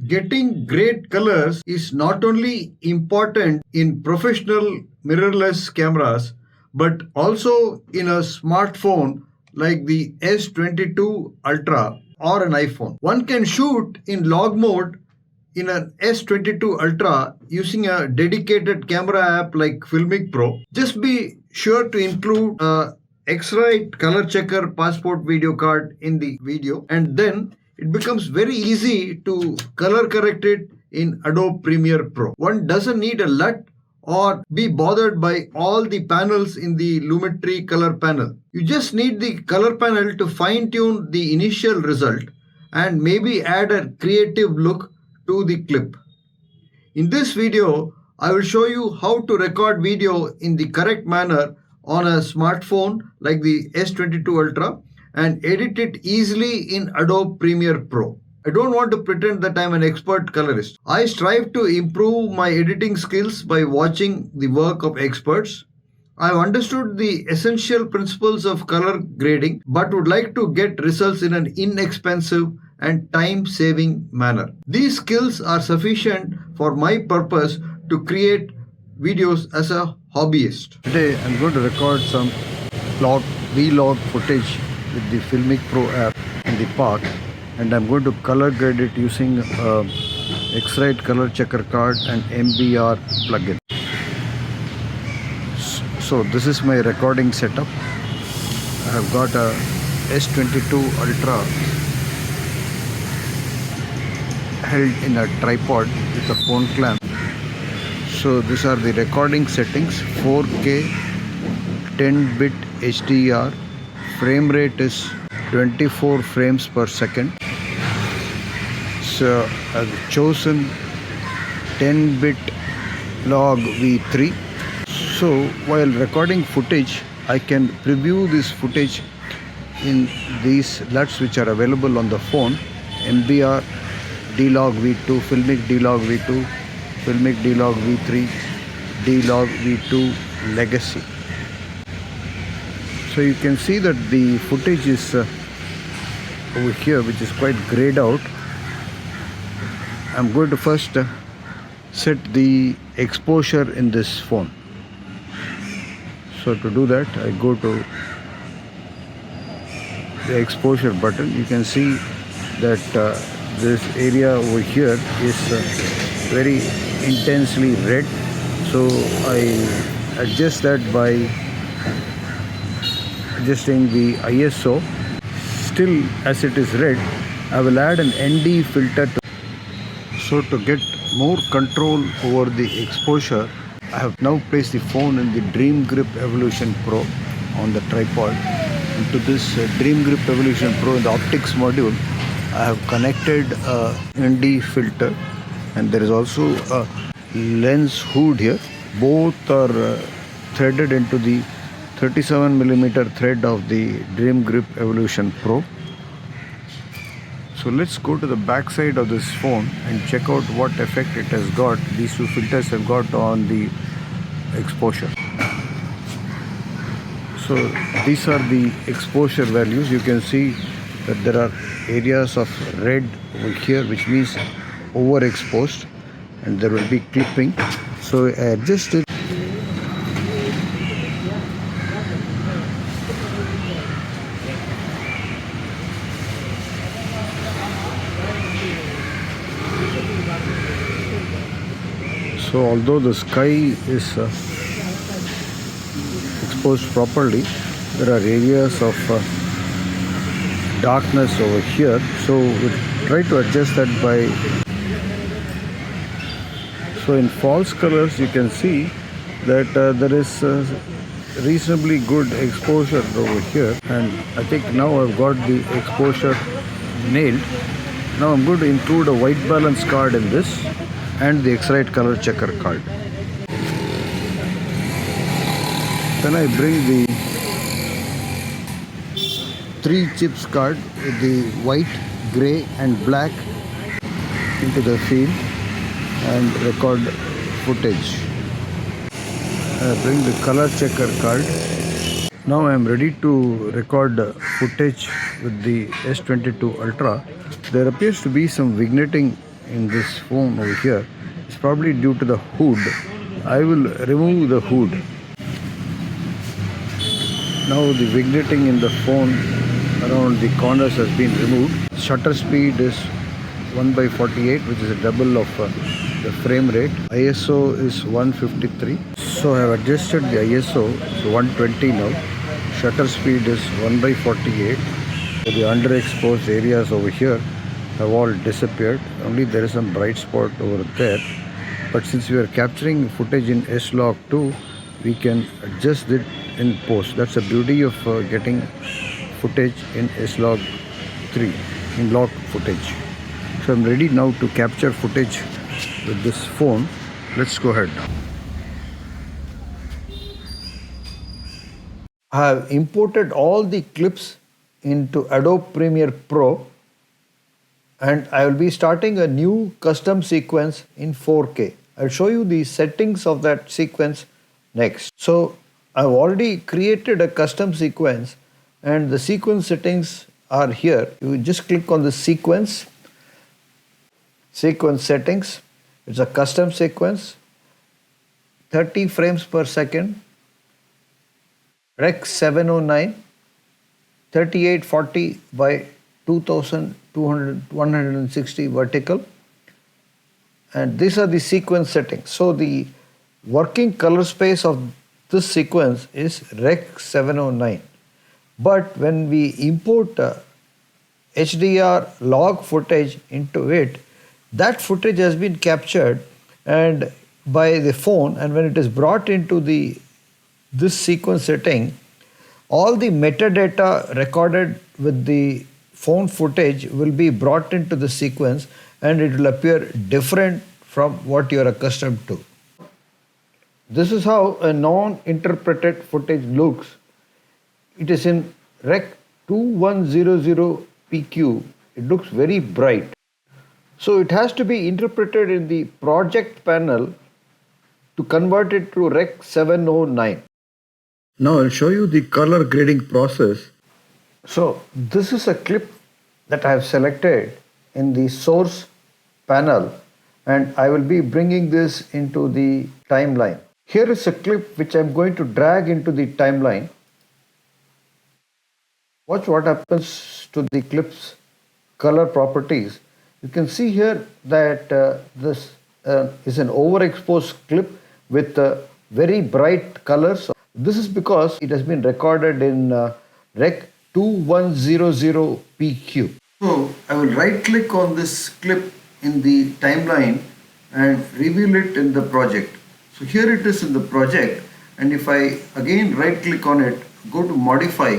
Getting great colors is not only important in professional mirrorless cameras but also in a smartphone like the S22 Ultra or an iPhone. One can shoot in log mode in an S22 Ultra using a dedicated camera app like Filmic Pro. Just be sure to include a X-Rite color checker passport video card in the video, and then it becomes very easy to color correct it in Adobe Premiere Pro. One doesn't need a LUT or be bothered by all the panels in the Lumetri color panel. You just need the color panel to fine tune the initial result and maybe add a creative look to the clip. In this video, I will show you how to record video in the correct manner on a smartphone like the S22 Ultra and edit it easily in Adobe Premiere Pro. I don't want to pretend that I'm an expert colorist. I strive to improve my editing skills by watching the work of experts. I've understood the essential principles of color grading but would like to get results in an inexpensive and time-saving manner. These skills are sufficient for my purpose to create videos as a hobbyist. Today I'm going to record some vlog footage with the Filmic Pro app in the park, and I'm going to color grade it using X-Rite color checker card and MBR plugin. So this is my recording setup. I have got a S22 Ultra held in a tripod with a phone clamp. So these are the recording settings: 4K, 10-bit HDR, frame rate is 24 frames per second. So I've chosen 10-bit log V3. So while recording footage, I can preview this footage in these LUTs which are available on the phone: MBR, D-Log V2, Filmic D-Log V2, Filmic D-Log V3, D-Log V2 Legacy. So you can see that the footage is over here, which is quite grayed out. I'm going to first set the exposure in this phone. So to do that, I go to the exposure button. You can see that this area over here is very intensely red. So I adjust that by adjusting the ISO. Still, as it is red, I will add an ND filter so to get more control over the exposure. I have now placed the phone in the Dream Grip Evolution Pro on the tripod. Into this Dream Grip Evolution Pro in the optics module, I have connected a ND filter, and there is also a lens hood here. Both are threaded into the 37mm thread of the Dream Grip Evolution Pro. So let's go to the back side of this phone and check out what effect it has got. These two filters have got on the exposure. So these are the exposure values. You can see that there are areas of red over here, which means overexposed, and there will be clipping. So I adjusted. So although the sky is exposed properly, there are areas of darkness over here. So we'll try to adjust that by. So in false colors, you can see that there is reasonably good exposure over here, and I think now I've got the exposure nailed. Now I'm going to include a white balance card in this and the X-Rite color checker card. Then I bring the 3 chips card with the white, grey and black into the field and record footage. I bring the color checker card. Now I am ready to record footage with the S22 Ultra. There appears to be some vignetting in this phone over here. It's probably due to the hood. I will remove the hood. Now the vignetting in the phone around the corners has been removed. Shutter speed is 1 by 48, which is a double of the frame rate. ISO is 153. So I have adjusted the ISO to 120 now. Shutter speed is 1 by 48. So the underexposed areas over here have all disappeared. Only there is some bright spot over there. But since we are capturing footage in S-Log2, we can adjust it in post. That's the beauty of getting footage in S-Log3, in log footage. So I'm ready now to capture footage with this phone. Let's go ahead. I have imported all the clips into Adobe Premiere Pro, and I will be starting a new custom sequence in 4K. I'll show you the settings of that sequence next. So I've already created a custom sequence, and the sequence settings are here. You just click on the sequence settings. It's a custom sequence, 30 frames per second, Rec 709, 3840 by 2260 vertical, and these are the sequence settings. So the working color space of this sequence is Rec 709. But when we import HDR log footage into it, that footage has been captured and by the phone, and when it is brought into this sequence setting, all the metadata recorded with the phone footage will be brought into the sequence, and it will appear different from what you are accustomed to. This is how a non-interpreted footage looks. It is in Rec 2100 PQ. It looks very bright. So it has to be interpreted in the project panel to convert it to Rec 709. Now I'll show you the color grading process. So this is a clip that I have selected in the source panel, and I will be bringing this into the timeline. Here is a clip which I'm going to drag into the timeline. Watch what happens to the clip's color properties. You can see here that this is an overexposed clip with very bright colors. This is because it has been recorded in Rec 2100 PQ. So I will right click on this clip in the timeline and reveal it in the project. So here it is in the project, and if I again right click on it, go to modify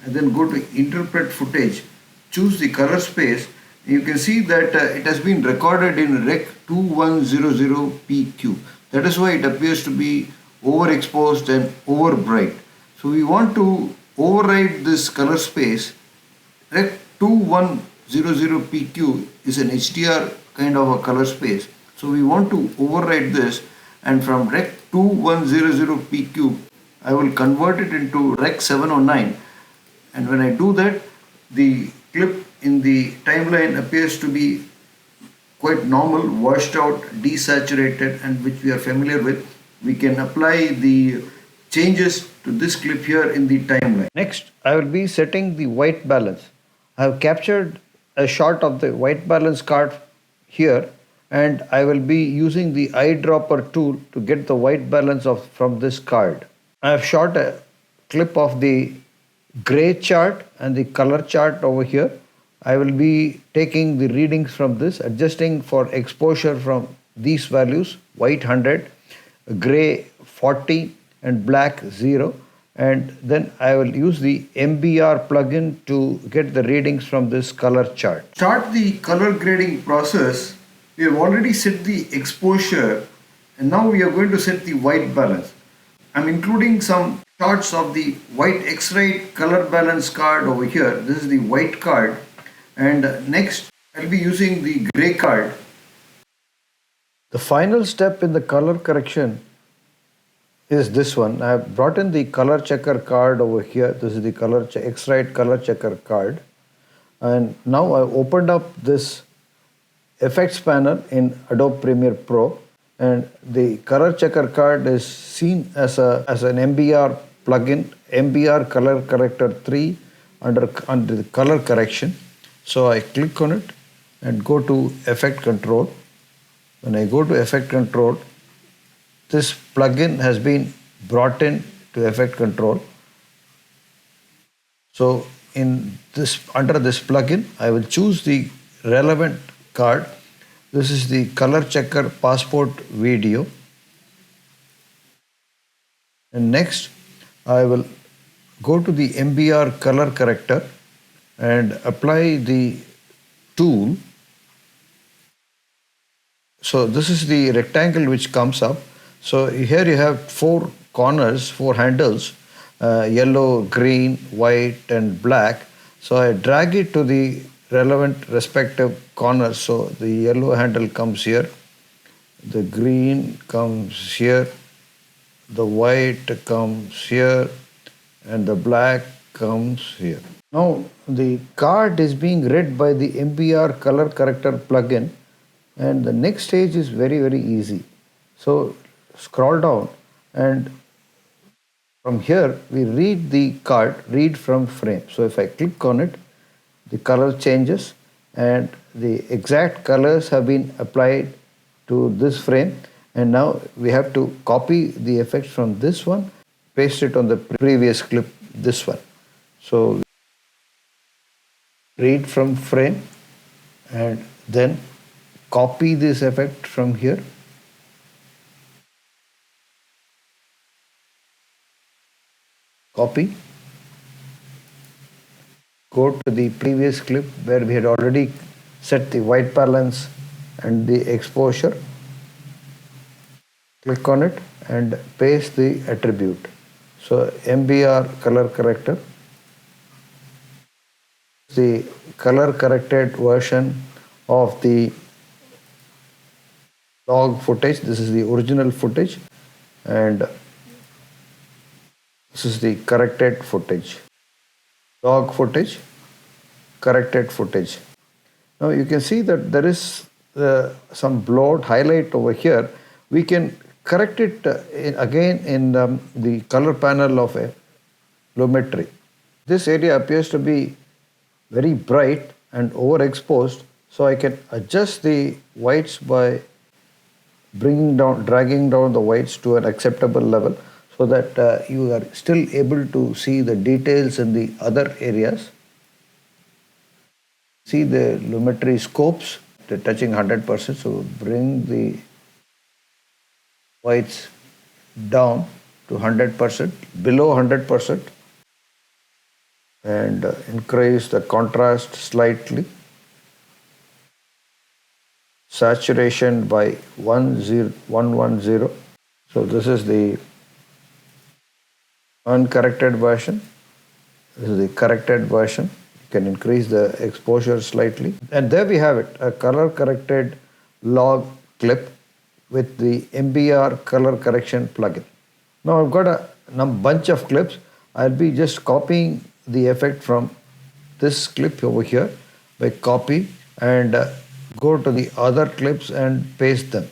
and then go to interpret footage, choose the color space, you can see that it has been recorded in Rec 2100 PQ. That is why it appears to be overexposed and over bright. So we want to override this color space. Rec 2100 PQ is an HDR kind of a color space. So we want to override this, and from Rec 2100 PQ I will convert it into Rec 709, and when I do that, the clip in the timeline appears to be quite normal, washed out, desaturated, and which we are familiar with. We can apply the changes to this clip here in the timeline. Next, I will be setting the white balance. I have captured a shot of the white balance card here, and I will be using the eyedropper tool to get the white balance from this card. I have shot a clip of the gray chart and the color chart over here. I will be taking the readings from this, adjusting for exposure from these values: white 100, gray 40, and black 0. And then I will use the MBR plugin to get the readings from this color chart. Start the color grading process. We have already set the exposure, and now we are going to set the white balance. I'm including some shots of the white X-Rite color balance card over here. This is the white card, and next I'll be using the gray card. The final step in the color correction is this one. I have brought in the color checker card over here. This is the X-Rite color checker card, and now I've opened up this effects panel in Adobe Premiere Pro, and the color checker card is seen as an MBR plugin, MBR color corrector 3 under the color correction. So I click on it and go to effect control. When I go to effect control, this plugin has been brought in to effect control. So in this, under this plugin, I will choose the relevant card. This is the color checker passport video. And next, I will go to the MBR color corrector and apply the tool. So this is the rectangle which comes up. So here you have 4 corners, 4 handles, yellow, green, white and black. So I drag it to the relevant respective corners. So the yellow handle comes here, the green comes here, the white comes here, and the black comes here. Now the card is being read by the MBR color corrector plugin, and the next stage is very easy. So scroll down, and from here we read the card, read from frame. So if I click on it, the color changes and the exact colors have been applied to this frame, and now we have to copy the effects from this one, paste it on the previous clip, this one. So read from frame and then copy this effect from here. Copy. Go to the previous clip where we had already set the white balance and the exposure. Click on it and paste the attribute. So MBR color corrector, the color corrected version of the log footage. This is the original footage and this is the corrected footage. Log footage, corrected footage. Now you can see that there is some blurred highlight over here. We can correct it again in the color panel of a Lumetri. This area appears to be very bright and overexposed, so I can adjust the whites by dragging down the whites to an acceptable level, so that you are still able to see the details in the other areas. See the Lumetri scopes, they're touching 100%, so bring the whites down to 100%, below 100%, and increase the contrast slightly. Saturation by 110. So this is the uncorrected version. This is the corrected version. You can increase the exposure slightly. And there we have it, a color corrected log clip with the MBR color correction plugin. Now I've got a bunch of clips. I'll be just copying the effect from this clip over here by copy and go to the other clips and paste them.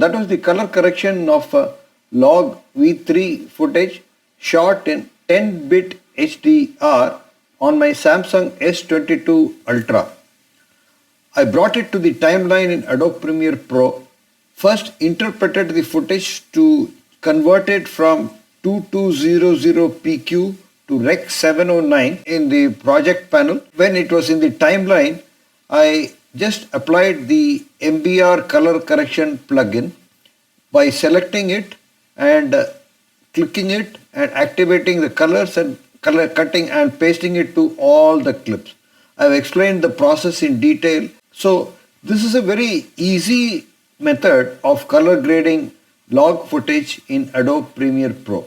that was the color correction of log V3 footage shot in 10-bit HDR on my Samsung S22 Ultra. I brought it to the timeline in Adobe Premiere Pro, first interpreted the footage to convert it from 2200PQ to Rec 709 in the project panel. When it was in the timeline, I just applied the MBR color correction plugin by selecting it and clicking it and activating the colors and color cutting and pasting it to all the clips. I've explained the process in detail. So this is a very easy method of color grading log footage in Adobe Premiere Pro.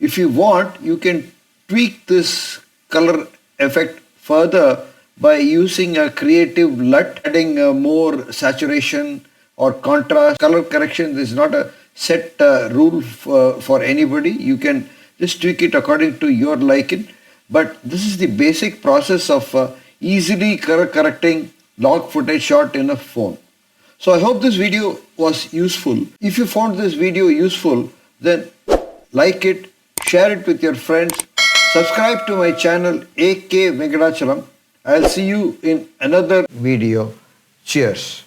If you want, you can tweak this color effect further by using a creative LUT, adding more saturation or contrast. Color correction is not a set rule for anybody. You can just tweak it according to your liking. But this is the basic process of easily color correcting log footage shot in a phone. So I hope this video was useful. If you found this video useful, then like it, share it with your friends, subscribe to my channel A.K. Venkatachalam. I'll see you in another video. Cheers.